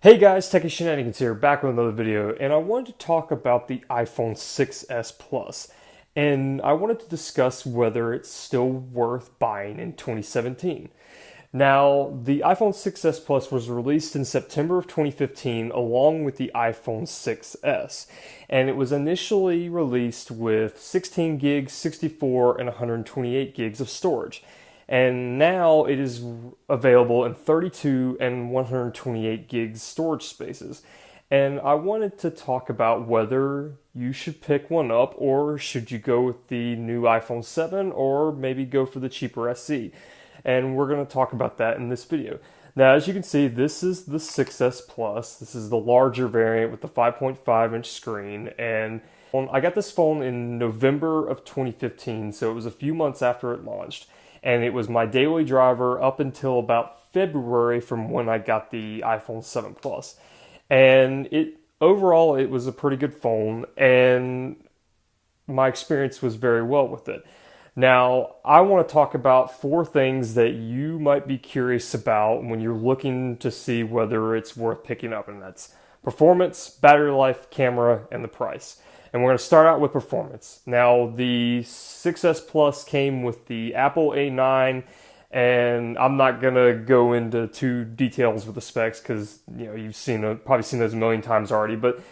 Hey guys, techyShenanigans here, back with another video, and I wanted to talk about the iPhone 6s Plus, and I wanted to discuss whether it's still worth buying in 2017. Now, the iPhone 6s Plus was released in September of 2015 along with the iPhone 6s, and it was initially released with 16 gigs, 64, and 128 gigs of storage. And now it is available in 32 and 128 gigs storage spaces. And I wanted to talk about whether you should pick one up or should you go with the new iPhone 7 or maybe go for the cheaper SE. And we're going to talk about that in this video. Now, as you can see, this is the 6S Plus. This is the larger variant with the 5.5-inch screen. And I got this phone in November of 2015, so it was a few months after it launched. And it was my daily driver up until about February from when I got the iPhone 7 Plus. And overall it was a pretty good phone, and my experience was very well with it. Now, I want to talk about four things that you might be curious about when you're looking to see whether it's worth picking up, and that's performance, battery life, camera, and the price. And we're going to start out with performance. Now, the 6S Plus came with the Apple A9, and I'm not going to go into too details with the specs because you've probably seen those a million times already. But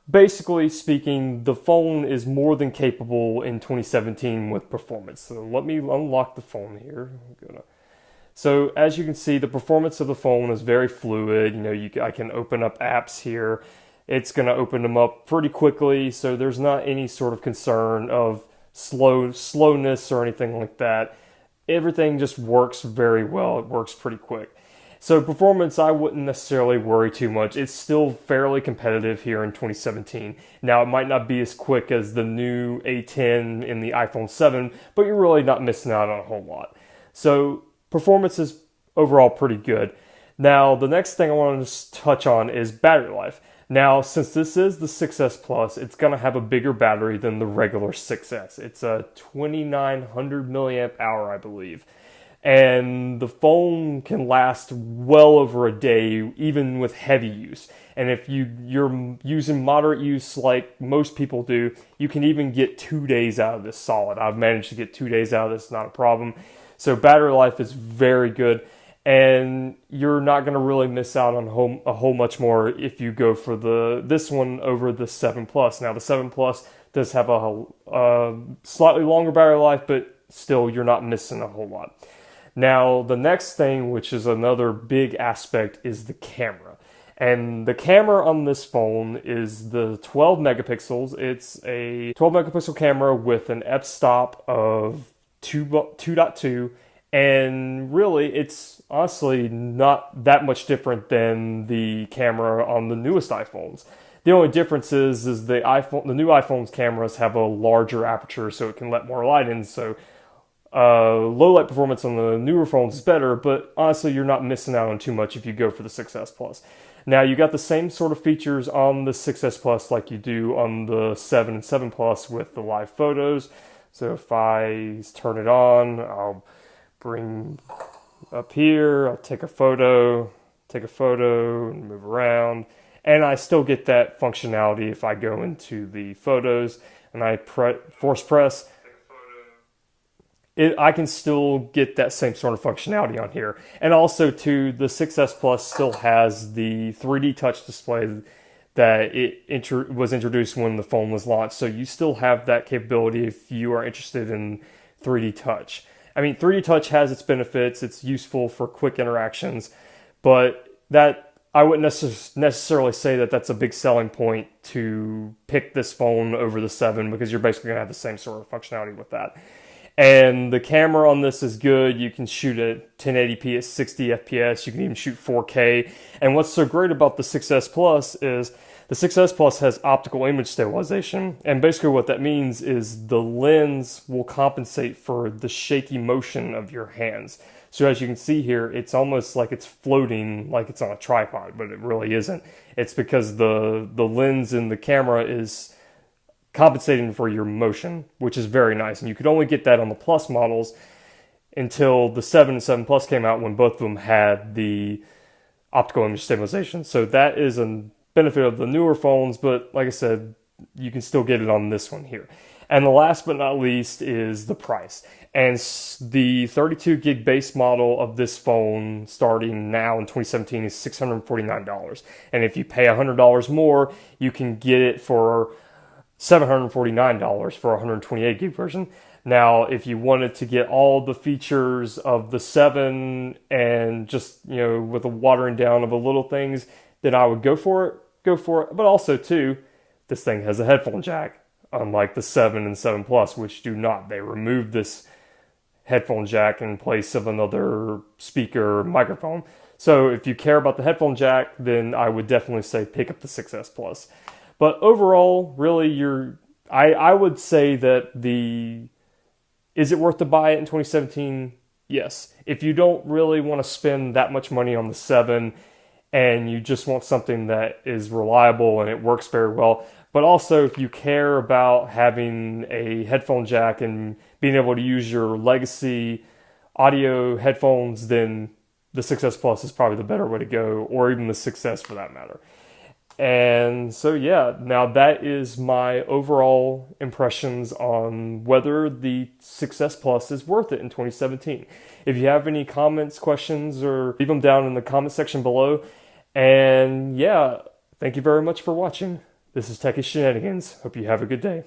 basically speaking, the phone is more than capable in 2017 with performance. So let me unlock the phone here. So as you can see, the performance of the phone is very fluid. I can open up apps here. It's going to open them up pretty quickly, so there's not any sort of concern of slowness or anything like that. Everything just works very well. It works pretty quick. So performance, I wouldn't necessarily worry too much. It's still fairly competitive here in 2017. Now, it might not be as quick as the new A10 in the iPhone 7, but you're really not missing out on a whole lot. So performance is overall pretty good. Now, the next thing I want to touch on is battery life. Now, since this is the 6S Plus, it's going to have a bigger battery than the regular 6S. It's a 2900 milliamp hour, I believe. And the phone can last well over a day, even with heavy use. And if you're using moderate use like most people do, you can even get 2 days out of this solid. I've managed to get 2 days out of this, not a problem. So battery life is very good. And you're not going to really miss out on a whole much more if you go for this one over the 7 Plus. Now, the 7 Plus does have a slightly longer battery life, but still, you're not missing a whole lot. Now, the next thing, which is another big aspect, is the camera. And the camera on this phone is the 12 megapixels. It's a 12 megapixel camera with an f-stop of 2.2. And really, it's honestly not that much different than the camera on the newest iPhones. The only difference is the new iPhone's cameras have a larger aperture, so it can let more light in. So low light performance on the newer phones is better, but honestly, you're not missing out on too much if you go for the 6S Plus. Now, you got the same sort of features on the 6S Plus like you do on the 7 and 7 Plus with the live photos. So if I turn it on, I'll bring up here, I'll take a photo, and move around, and I still get that functionality if I go into the photos and I force press. I can still get that same sort of functionality on here. And also, too, the 6S Plus still has the 3D touch display that was introduced when the phone was launched. So you still have that capability if you are interested in 3D touch. I mean, 3D touch has its benefits. It's useful for quick interactions, but I wouldn't necessarily say that that's a big selling point to pick this phone over the 7 because you're basically going to have the same sort of functionality with that. And the camera on this is good. You can shoot at 1080p at 60 FPS. You can even shoot 4K. And what's so great about the 6S Plus is the 6S Plus has optical image stabilization. And basically what that means is the lens will compensate for the shaky motion of your hands. So as you can see here, it's almost like it's floating, like it's on a tripod, but it really isn't. It's because the lens in the camera is compensating for your motion, which is very nice. And you could only get that on the Plus models until the 7 and 7 Plus came out, when both of them had the optical image stabilization. So that is a benefit of the newer phones, but like I said, you can still get it on this one here. And the last but not least is the price. And the 32 gig base model of this phone starting now in 2017 is $649. And if you pay $100 more, you can get it for $749 for a 128 gig version. Now, if you wanted to get all the features of the 7 and just, with the watering down of the little things, then I would go for it. But also, too, this thing has a headphone jack, unlike the 7 and 7 Plus, which do not. They removed this headphone jack in place of another speaker microphone. So if you care about the headphone jack, then I would definitely say pick up the 6S Plus. But overall, really, I would say that is it worth to buy it in 2017? Yes. If you don't really want to spend that much money on the 7 and you just want something that is reliable and it works very well, but also if you care about having a headphone jack and being able to use your legacy audio headphones, then the 6S Plus is probably the better way to go, or even the 6S for that matter. And so, yeah, now that is my overall impressions on whether the 6S Plus is worth it in 2017. If you have any comments, questions, or leave them down in the comment section below. And yeah, thank you very much for watching. This is techyShenanigans. Hope you have a good day.